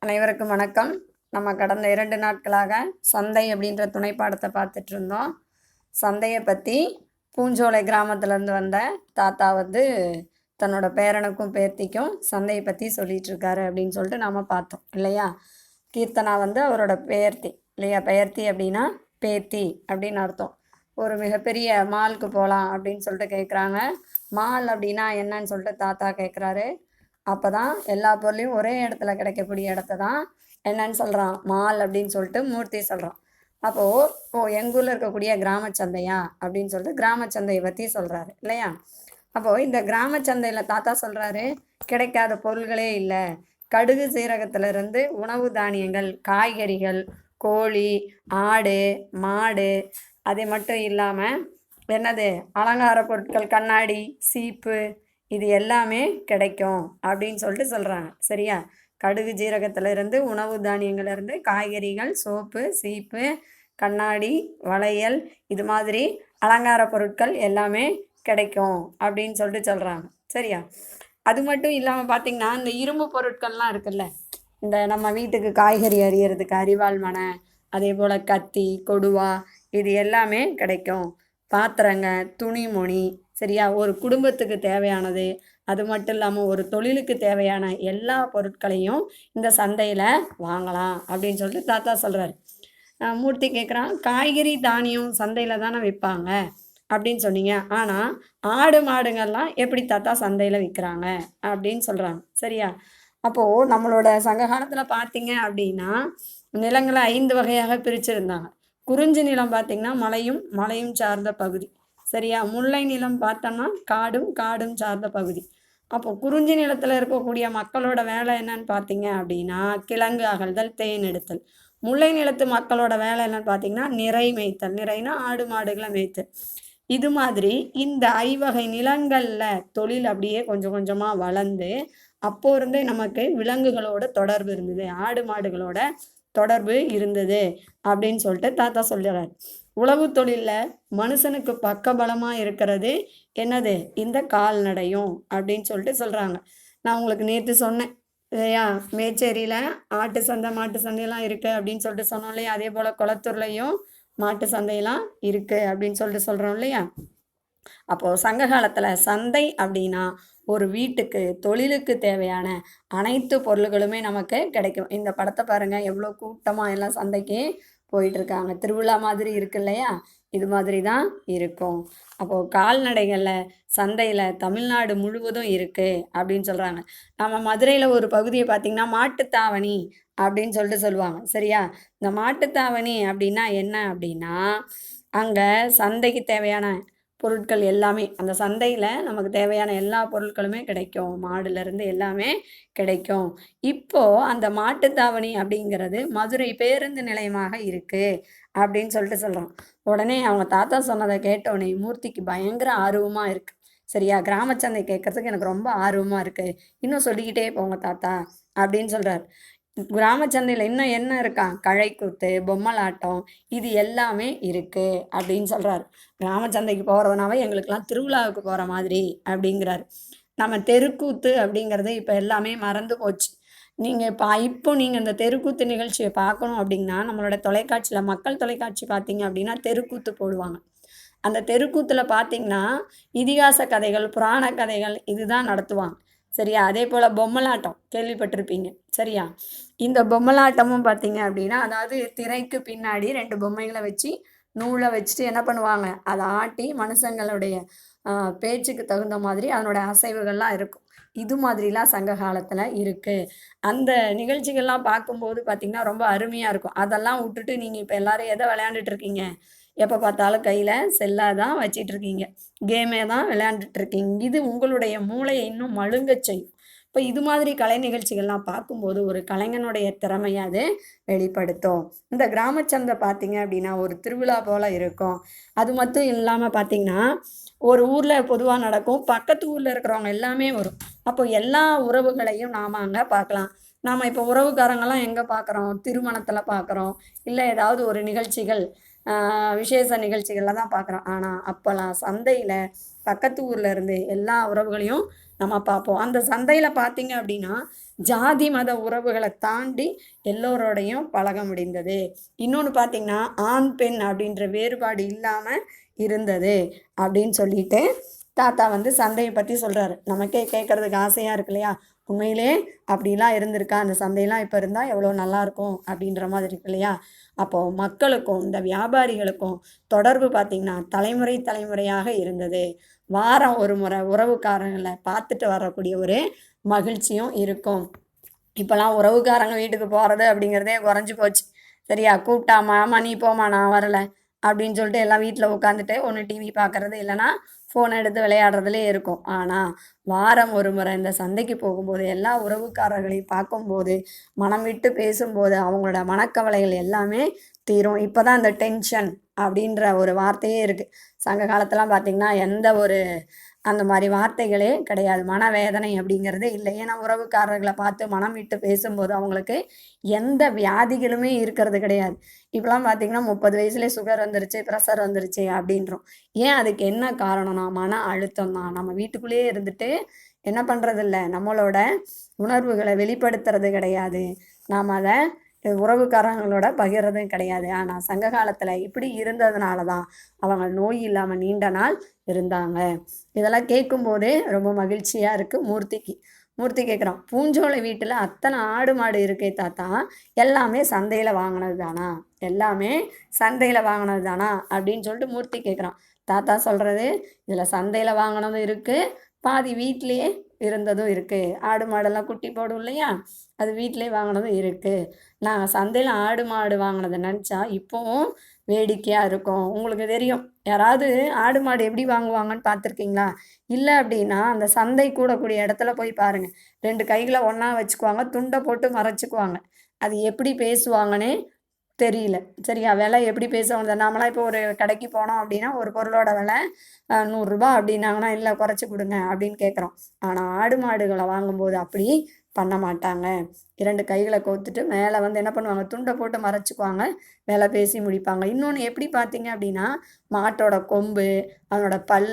அனைவருக்கும் வணக்கம். நம்ம கடந்த 2 நாட்களாக சந்தை அப்படின்ற துணை பாடத்தை பார்த்துட்டு இருந்தோம். சந்தையை பற்றி பூஞ்சோலை கிராமத்துலேருந்து வந்த தாத்தா தன்னோட பேரனுக்கும் பேத்திக்கும் சந்தையை பற்றி சொல்லிட்டு இருக்காரு அப்படின்னு சொல்லிட்டு நாம் பார்த்தோம் இல்லையா. கீர்த்தனா அவரோட பெயர்த்தி இல்லையா. பெயர்த்தி அப்படின்னா பேத்தி அப்படின்னு அர்த்தம். ஒரு மிகப்பெரிய மாலுக்கு போகலாம் அப்படின்னு சொல்லிட்டு கேட்குறாங்க. மால் அப்படின்னா என்னன்னு சொல்லிட்டு தாத்தா கேட்குறாரு. அப்போ தான் எல்லா பொருளையும் ஒரே இடத்துல கிடைக்கக்கூடிய இடத்த தான் என்னன்னு சொல்கிறான், மால் அப்படின்னு சொல்லிட்டு மூர்த்தி சொல்கிறான். அப்போது எங்கள் ஊரில் இருக்கக்கூடிய கிராம சந்தையா அப்படின்னு சொல்லிட்டு கிராம சந்தையை பற்றி சொல்கிறாரு இல்லையா. அப்போது இந்த கிராம சந்தையில் தாத்தா சொல்கிறாரு, கிடைக்காத பொருள்களே இல்லை. கடுகு சீரகத்திலிருந்து உணவு தானியங்கள், காய்கறிகள், கோழி, ஆடு, மாடு, அது மட்டும் இல்லாமல் என்னது அலங்கார பொருட்கள், கண்ணாடி, சீப்பு, இது எல்லாமே கிடைக்கும் அப்படின்னு சொல்லிட்டு சொல்கிறாங்க சரியா. கடுகு ஜீரகத்திலிருந்து உணவு தானியங்கள்லேருந்து காய்கறிகள், சோப்பு, சீப்பு, கண்ணாடி, வளையல், இது மாதிரி அலங்கார பொருட்கள் எல்லாமே கிடைக்கும் அப்படின்னு சொல்லிட்டு சொல்கிறாங்க சரியா. அது மட்டும் இல்லாமல் பார்த்திங்கன்னா இந்த இரும்பு பொருட்கள்லாம் இருக்குல்ல, இந்த நம்ம வீட்டுக்கு காய்கறி அரியறதுக்கு அரிவாள் மனை, அதே போல் கத்தி, கொடுவா, இது எல்லாமே கிடைக்கும். பாத்திரங்க, துணிமணி சரியா, ஒரு குடும்பத்துக்கு தேவையானது, அது மட்டும் இல்லாமல் ஒரு தொழிலுக்கு தேவையான எல்லா பொருட்களையும் இந்த சந்தையில் வாங்கலாம் அப்படின்னு சொல்லிட்டு தாத்தா சொல்கிறாரு. மூர்த்தி கேட்குறான், காய்கறி தானியம் சந்தையில் தானே விற்பாங்க அப்படின்னு சொன்னீங்க, ஆனால் ஆடு மாடுங்கள்லாம் எப்படி தாத்தா சந்தையில் விற்கிறாங்க அப்படின்னு சொல்கிறாங்க சரியா. அப்போது நம்மளோட சங்க காலத்தில் பார்த்தீங்க அப்படின்னா நிலங்களை 5 வகையாக பிரிச்சுருந்தாங்க. குறிஞ்சி நிலம் பார்த்திங்கன்னா மலையும் சார்ந்த பகுதி சரியா. முல்லை நிலம் பார்த்தோம்னா காடும் சார்ந்த பகுதி. அப்போது குறிஞ்சி நிலத்தில் இருக்கக்கூடிய மக்களோட வேலை என்னன்னு பார்த்தீங்க அப்படின்னா கிழங்கு அகழ்தல், தேன் எடுத்தல். முல்லை நிலத்து மக்களோட வேலை என்னன்னு பார்த்தீங்கன்னா நிறை மேய்த்தல். நிறைனா ஆடு மாடுகளை மேய்த்தல். இது மாதிரி இந்த 5 வகை நிலங்களில் தொழில் அப்படியே கொஞ்சம் கொஞ்சமாக வளர்ந்து அப்போ இருந்தே நமக்கு விலங்குகளோட தொடர்பு இருந்தது, ஆடு மாடுகளோட தொடர்பு இருந்தது அப்படின்னு சொல்லிட்டு தாத்தா சொல்கிறார். உழவு தொழிலில் மனுஷனுக்கு பக்கபலமாக இருக்கிறது என்னது, இந்த கால்நடையும் அப்படின்னு சொல்லிட்டு சொல்கிறாங்க. நான் உங்களுக்கு நேற்று சொன்னேன் இல்லையா, மேச்சேரியில் ஆட்டு சந்தை மாட்டு சந்தையெல்லாம் இருக்குது அப்படின்னு சொல்லிட்டு சொன்னோம் இல்லையா. அதே போல் குளத்தூர்லேயும் மாட்டு சந்தையெல்லாம் இருக்குது அப்படின்னு சொல்லிட்டு சொல்கிறோம் இல்லையா. அப்போது சங்க காலத்தில் சந்தை அப்படின்னா ஒரு வீட்டுக்கு தொழிலுக்கு தேவையான அனைத்து பொருள்களுமே நமக்கு கிடைக்கும். இந்த படத்தை பாருங்கள், எவ்வளோ கூட்டமாக எல்லாம் சந்தைக்கு போயிட்டுருக்காங்க. திருவிழா மாதிரி இருக்கு இல்லையா, இது மாதிரி தான் இருக்கும். அப்போது கால்நடைகளில் சந்தையில் தமிழ்நாடு முழுவதும் இருக்குது அப்படின்னு சொல்கிறாங்க. நம்ம மதுரையில் ஒரு பகுதியை பார்த்திங்கன்னா மாட்டுத்தாவணி அப்படின்னு சொல்லிட்டு சொல்லுவாங்க சரியா. இந்த மாட்டுத்தாவணி அப்படின்னா என்ன அப்படின்னா அங்கே சந்தைக்கு தேவையான பொருட்கள் எல்லாமே, அந்த சந்தையில் நமக்கு தேவையான எல்லா பொருட்களுமே கிடைக்கும். மாடுலேருந்து எல்லாமே கிடைக்கும். இப்போது அந்த மாட்டுத்தாவணி அப்படிங்கிறது மதுரை பேருந்து நிலையமாக இருக்குது அப்படின்னு சொல்லிட்டு சொல்கிறோம். உடனே அவங்க தாத்தா சொன்னதை கேட்டோடனே மூர்த்திக்கு பயங்கர ஆர்வமாக இருக்குது சரியா. கிராமச்சந்தை கேட்குறதுக்கு எனக்கு ரொம்ப ஆர்வமாக இருக்குது, இன்னும் சொல்லிக்கிட்டே போங்க தாத்தா அப்படின்னு சொல்கிறார். கிராமச்சந்தையில் இன்னும் என்ன இருக்கா, கழைக்கூத்து, பொம்மலாட்டம், இது எல்லாமே இருக்குது அப்படின்னு சொல்கிறார். கிராமச்சந்தைக்கு போகிறதுனாவே எங்களுக்கெல்லாம் திருவிழாவுக்கு போகிற மாதிரி அப்படிங்கிறார். நம்ம தெருக்கூத்து அப்படிங்கிறது இப்போ எல்லாமே மறந்து போச்சு. நீங்கள் இப்போ நீங்கள் இந்த தெருக்கூத்து நிகழ்ச்சியை பார்க்கணும் அப்படின்னா நம்மளோட தொலைக்காட்சியில், மக்கள் தொலைக்காட்சி பார்த்தீங்க அப்படின்னா தெருக்கூத்து போடுவாங்க. அந்த தெருக்கூத்தில் பார்த்திங்கன்னா இதிகாச கதைகள், புராண கதைகள் இதுதான் நடத்துவாங்க சரியா. அதே போல் பொம்மலாட்டம் கேள்விப்பட்டிருப்பீங்க சரியா. இந்த பொம்மலாட்டமும் பார்த்திங்க அப்படின்னா அதாவது திரைக்கு பின்னாடி 2 பொம்மைகளை வச்சு நூலை வச்சுட்டு என்ன பண்ணுவாங்க, அதை ஆட்டி மனுஷங்களுடைய பேச்சுக்கு தகுந்த மாதிரி அதனோட அசைவுகள்லாம் இருக்கும். இது மாதிரிலாம் சங்க காலத்தில் இருக்குது. அந்த நிகழ்ச்சிகள்லாம் பார்க்கும்போது பார்த்திங்கன்னா ரொம்ப அருமையாக இருக்கும். அதெல்லாம் விட்டுட்டு நீங்கள் இப்போ எல்லோரும் எதை விளையாண்டுட்ருக்கீங்க, எப்போ பார்த்தாலும் கையில் செல்லாக தான் வச்சிட்ருக்கீங்க, கேமே தான் விளையாண்டுட்ருக்கீங்க. இது உங்களுடைய மூளையை இன்னும் மழுங்க செய்யும். இப்போ இது மாதிரி கலை நிகழ்ச்சிகள்லாம் பார்க்கும்போது ஒரு கலைஞனுடைய திறமையை அது வெளிப்படுத்தும். இந்த கிராமச்சந்தை பார்த்திங்க அப்படின்னா ஒரு திருவிழா போல் இருக்கும். அது மட்டும் இல்லாமல் பார்த்திங்கன்னா ஒரு ஊரில் பொதுவாக நடக்கும், பக்கத்து ஊரில் இருக்கிறவங்க எல்லாமே வரும். அப்போ எல்லா உறவுகளையும் நாம் அங்கே பார்க்கலாம். நாம் இப்போ உறவுக்காரங்கெல்லாம் எங்கே பார்க்குறோம், திருமணத்தில் பார்க்குறோம், இல்லை ஏதாவது ஒரு நிகழ்ச்சிகள் விசேஷ நிகழ்ச்சிகளில் தான் பார்க்குறோம். ஆனால் அப்போல்லாம் சந்தையில் பக்கத்து ஊரில் இருந்து எல்லா உறவுகளையும் நம்ம பார்ப்போம். அந்த சந்தையில் பார்த்தீங்க அப்படின்னா ஜாதி மத உறவுகளை தாண்டி எல்லோரோடையும் பழக முடிந்தது. இன்னொன்று பார்த்திங்கன்னா ஆண் பெண் அப்படின்ற வேறுபாடு இல்லாமல் இருந்தது அப்படின்னு சொல்லிட்டு தாத்தா வந்து சந்தையை பற்றி சொல்கிறாரு. நமக்கே கேட்குறதுக்கு ஆசையாக இருக்கு இல்லையா? உண்மையிலே அப்படிலாம் இருந்திருக்கா? அந்த சந்தையெல்லாம் இப்போ இருந்தால் எவ்வளோ நல்லாயிருக்கும் அப்படின்ற மாதிரி இருக்கு இல்லையா? அப்போது மக்களுக்கும் இந்த வியாபாரிகளுக்கும் தொடர்பு பார்த்திங்கன்னா தலைமுறையாக இருந்தது. வாரம் ஒரு முறை உறவுக்காரங்களை பார்த்துட்டு வரக்கூடிய ஒரு மகிழ்ச்சியும் இருக்கும். இப்போல்லாம் உறவுக்காரங்க வீட்டுக்கு போகிறது அப்படிங்கிறதே குறைஞ்சி போச்சு. சரியா? கூப்பிட்டாமா ஆமாம் நீ போமா நான் வரலை அப்படின்னு சொல்லிட்டு எல்லாம் வீட்டில் உட்காந்துட்டு ஒன்று டிவி பார்க்குறது, இல்லைனா ஃபோனை எடுத்து விளையாடுறதுலே இருக்கும். ஆனால் வாரம் ஒரு முறை இந்த சந்தைக்கு போகும்போது எல்லா உறவுக்காரர்களையும் பார்க்கும்போது மனம் விட்டு பேசும்போது அவங்களோட மனக்கவலைகள் எல்லாமே தீரும். இப்போ தான் இந்த டென்ஷன் அப்படின்ற ஒரு வார்த்தையே இருக்குது. சங்க காலத்தெலாம் பார்த்திங்கன்னா எந்த ஒரு அந்த மாதிரி வார்த்தைகளே கிடையாது. மனவேதனை அப்படிங்கிறதே இல்லை. ஏன்னா உறவுக்காரர்களை பார்த்து மனம் விட்டு பேசும்போது அவங்களுக்கு எந்த வியாதிகளுமே இருக்கிறது கிடையாது. இப்போலாம் பார்த்திங்கன்னா 30 வயசுலேயே சுகர் வந்துருச்சு, ப்ரெஷர் வந்துருச்சு அப்படின்றோம். ஏன் அதுக்கு என்ன காரணம்னா மன அழுத்தம் தான். நம்ம வீட்டுக்குள்ளேயே இருந்துட்டு என்ன பண்ணுறதில்ல, நம்மளோட உணர்வுகளை வெளிப்படுத்துறது கிடையாது. நாம் அதை உறவுக்காரங்களோட பகிர்றதும் கிடையாது. ஆனால் சங்க காலத்தில் இப்படி இருந்ததுனால தான் அவங்க நோய் இல்லாமல் நீண்ட நாள் இருந்தாங்க. இதெல்லாம் கேட்கும்போதே ரொம்ப மகிழ்ச்சியாக இருக்குது மூர்த்திக்கு. மூர்த்தி கேட்குறான், பூஞ்சோலை வீட்டில் அத்தனை ஆடு மாடு இருக்கே தாத்தா, எல்லாமே சந்தையில் வாங்கினது தானா? எல்லாமே சந்தையில் வாங்கினது தானா அப்படின்னு சொல்லிட்டு மூர்த்தி கேட்குறான். தாத்தா சொல்கிறது, இதில் சந்தையில் வாங்கினதும் இருக்குது, பாதி வீட்டிலையே இருந்ததும் இருக்குது. ஆடு மாடெல்லாம் குட்டி போடும் இல்லையா? அது வீட்டிலே வாங்கினதும் இருக்குது. நான் சந்தையில் ஆடு மாடு வாங்கினதை நினச்சா இப்போவும் வேடிக்கையாக இருக்கும். உங்களுக்கு தெரியும், யாராவது ஆடு மாடு எப்படி வாங்குவாங்கன்னு பார்த்துருக்கீங்களா? இல்லை அப்படின்னா அந்த சந்தை கூடக்கூடிய இடத்துல போய் பாருங்கள். 2 கைகளை ஒன்றா வச்சுக்குவாங்க, துண்டை போட்டு மறைச்சிக்குவாங்க. அது எப்படி பேசுவாங்கன்னே தெரியல. சரியா? விலை எப்படி பேசுவாங்க. நாமெல்லாம் இப்போ ஒரு கடைக்கு போனோம் அப்படின்னா ஒரு பொருளோட விலை ₹100 அப்படின்னாங்கன்னா, இல்லை குறைச்சி கொடுங்க அப்படின்னு கேட்குறோம். ஆனால் ஆடு மாடுகளை வாங்கும்போது அப்படி பண்ண மாட்டாங்க. 2 கைகளை கோத்துட்டு மேலே வந்து என்ன பண்ணுவாங்க, துண்டை போட்டு மறைச்சிக்குவாங்க, விலை பேசி முடிப்பாங்க. இன்னொன்று எப்படி பார்த்தீங்க அப்படின்னா மாட்டோட கொம்பு, அதனோட பல்,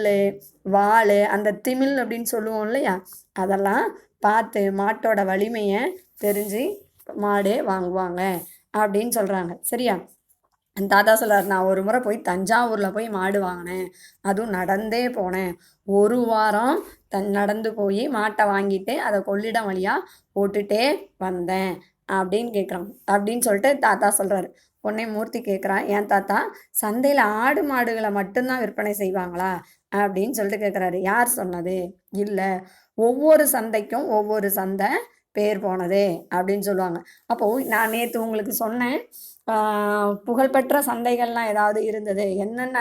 வால், அந்த திமில் அப்படின்னு சொல்லுவோம் இல்லையா? அதெல்லாம் பார்த்து மாட்டோட வலிமையை தெரிஞ்சு மாடே வாங்குவாங்க அப்படின்னு சொல்கிறாங்க. சரியா? தாத்தா சொல்கிறார், நான் ஒரு முறை போய் தஞ்சாவூரில் போய் மாடு வாங்கினேன். அதுவும் நடந்தே போனேன். 1 வாரம் நடந்து போய் மாட்டை வாங்கிட்டு அதை கொள்ளிடம் வழியாக ஓட்டுட்டே வந்தேன் அப்படின்னு கேட்குறான். அப்படின்னு சொல்லிட்டு தாத்தா சொல்கிறாரு. உடனே மூர்த்தி கேட்குறான், ஏன் தாத்தா சந்தையில் ஆடு மாடுகளை மட்டும்தான் விற்பனை செய்வாங்களா அப்படின்னு சொல்லிட்டு கேட்குறாரு. யார் சொன்னது? இல்லை, ஒவ்வொரு சந்தைக்கும் ஒவ்வொரு சந்தை பேர் போனது அப்படின்னு சொல்லுவாங்க. அப்போது நான் நேற்று உங்களுக்கு சொன்னேன், புகழ்பெற்ற சந்தைகள்லாம் ஏதாவது இருந்தது, என்னென்ன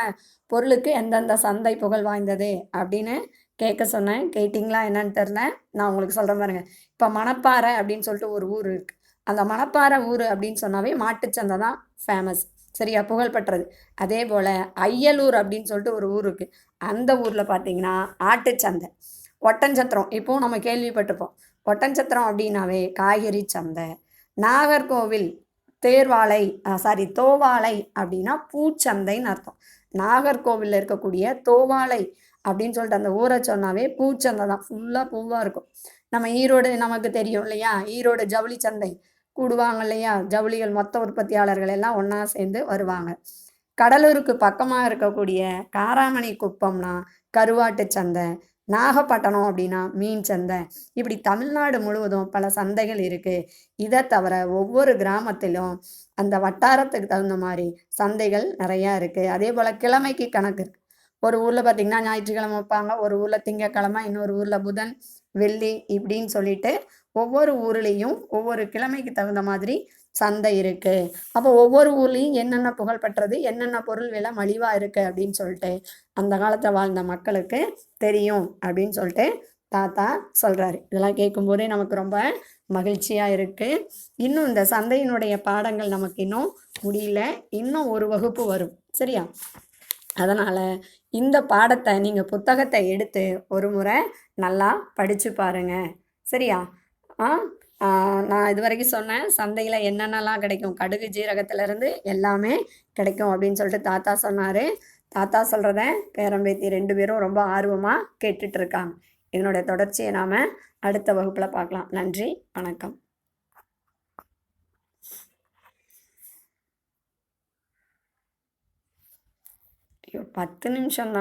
பொருளுக்கு எந்தெந்த சந்தை புகழ் வாய்ந்தது அப்படின்னு கேட்க சொன்னேன். கேட்டிங்களா என்னன்னு தெரில. நான் உங்களுக்கு சொல்கிற பாருங்க. இப்போ மணப்பாறை அப்படின்னு சொல்லிட்டு ஒரு ஊர் இருக்குது. அந்த மணப்பாறை ஊர் அப்படின்னு சொன்னாவே மாட்டுச்சந்தை தான் ஃபேமஸ். சரியா? புகழ்பெற்றது. அதே போல் அய்யலூர் அப்படின்னு சொல்லிட்டு ஒரு ஊர் இருக்குது. அந்த ஊரில் பார்த்தீங்கன்னா ஆட்டுச்சந்தை. ஒட்டஞ்சத்திரம் இப்போவும் நம்ம கேள்விப்பட்டிருப்போம். ஒட்டஞ்சத்திரம் அப்படின்னாவே காய்கறி சந்தை. நாகர்கோவில் தோவாளை அப்படின்னா பூச்சந்தைன்னு அர்த்தம். நாகர்கோவிலில் இருக்கக்கூடிய தோவாளை அப்படின்னு சொல்லிட்டு அந்த ஊரை சொன்னாவே பூச்சந்தை தான். ஃபுல்லாக பூவாக இருக்கும். நம்ம ஈரோடு நமக்கு தெரியும் இல்லையா? ஈரோடு ஜவுளி சந்தை கூடுவாங்க இல்லையா? ஜவுளிகள் மொத்த உற்பத்தியாளர்கள் எல்லாம் ஒன்றா சேர்ந்து வருவாங்க. கடலூருக்கு பக்கமாக இருக்கக்கூடிய காராமணி குப்பம்னா கருவாட்டு சந்தை. நாகப்பட்டினம் அப்படின்னா மீன் சந்தை. இப்படி தமிழ்நாடு முழுவதும் பல சந்தைகள் இருக்குது. இதை தவிர ஒவ்வொரு கிராமத்திலும் அந்த வட்டாரத்துக்கு தகுந்த மாதிரி சந்தைகள் நிறையா இருக்குது. அதே போல் கிழமைக்கு கணக்கு இருக்குது. ஒரு ஊரில் பார்த்திங்கன்னா ஞாயிற்றுக்கிழமை வைப்பாங்க, ஒரு ஊரில் திங்கக்கிழமை, இன்னொரு ஊரில் புதன், வெள்ளி இப்படின்னு சொல்லிட்டு ஒவ்வொரு ஊர்லேயும் ஒவ்வொரு கிழமைக்கு தகுந்த மாதிரி சந்தை இருக்குது. அப்போ ஒவ்வொரு ஊர்லேயும் என்னென்ன புகழ்பெற்றது, என்னென்ன பொருள் விலை மலிவாக இருக்குது அப்படின்னு சொல்லிட்டு அந்த காலத்தில் வாழ்ந்த மக்களுக்கு தெரியும் அப்படின்னு சொல்லிட்டு தாத்தா சொல்கிறாரு. இதெல்லாம் கேட்கும்போதே நமக்கு ரொம்ப மகிழ்ச்சியாக இருக்குது. இன்னும் இந்த சந்தையினுடைய பாடங்கள் நமக்கு இன்னும் முடியல. இன்னும் ஒரு வகுப்பு வரும். சரியா? அதனால் இந்த பாடத்தை நீங்கள் புத்தகத்தை எடுத்து ஒரு முறை நல்லா படித்து பாருங்கள். சரியா? நான் இது வரைக்கும் சொன்னேன் சந்தையில் என்னென்னலாம் கிடைக்கும், கடுகு ஜீரகத்திலேருந்து எல்லாமே கிடைக்கும் அப்படின்னு சொல்லிட்டு தாத்தா சொன்னார். தாத்தா சொல்கிறத பேரம்பேத்தி 2 பேரும் ரொம்ப ஆர்வமாக கேட்டுட்ருக்காங்க. இதனுடைய தொடர்ச்சியை நாம் அடுத்த வகுப்பில் பார்க்கலாம். நன்றி, வணக்கம். ஐயோ, 10 நிமிஷம் தான்.